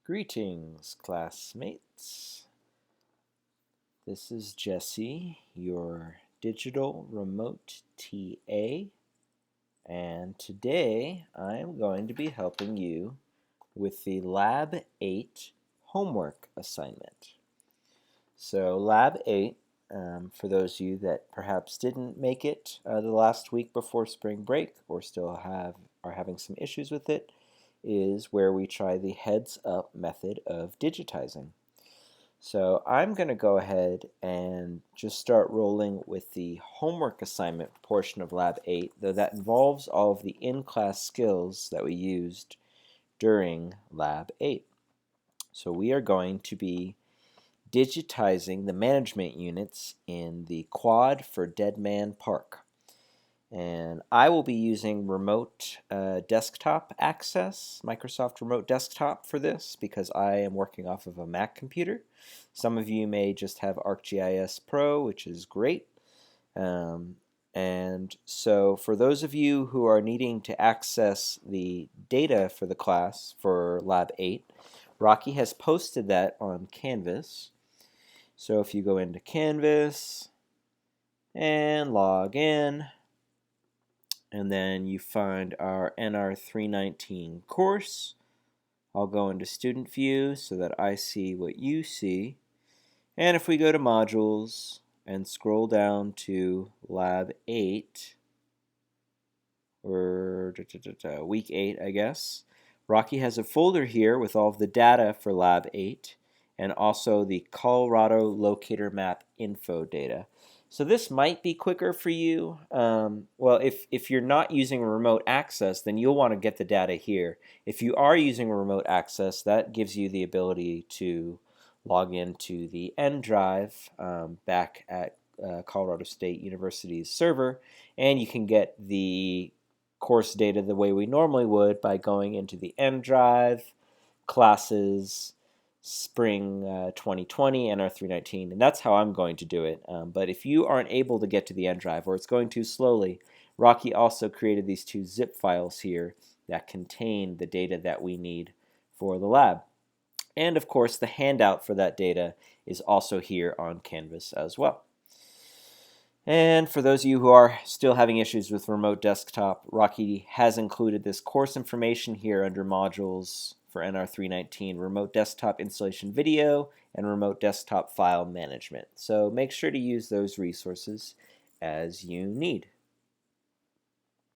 Greetings, classmates. This is Jesse, your digital remote TA, and today I am going to be helping you with the Lab 8 homework assignment. So Lab 8, for those of you that perhaps didn't make it the last week before spring break or still are having some issues with it, is where we try the heads-up method of digitizing. So I'm going to go ahead and just start rolling with the homework assignment portion of Lab 8, though that involves all of the in-class skills that we used during Lab 8. So we are going to be digitizing the management units in the quad for Dead Man Park. And I will be using remote desktop access, Microsoft Remote Desktop for this because I am working off of a Mac computer. Some of you may just have ArcGIS Pro, which is great. And so for those of you who are needing to access the data for the class for Lab 8, Rocky has posted that on Canvas. So if you go into Canvas and log in, and then you find our NR319 course. I'll go into student view so that I see what you see. And if we go to modules and scroll down to Lab 8, or week 8, I guess, Rocky has a folder here with all of the data for Lab 8 and also the Colorado locator map info data. So this might be quicker for you. Well, if you're not using remote access, then you'll want to get the data here. If you are using remote access, that gives you the ability to log into the N drive back at Colorado State University's server, and you can get the course data the way we normally would by going into the N drive, classes, spring 2020, NR319, and that's how I'm going to do it. But if you aren't able to get to the N drive or it's going too slowly, Rocky also created these two zip files here that contain the data that we need for the lab. And of course, the handout for that data is also here on Canvas as well. And for those of you who are still having issues with remote desktop, Rocky has included this course information here under modules for NR319, remote desktop installation video and remote desktop file management. So make sure to use those resources as you need.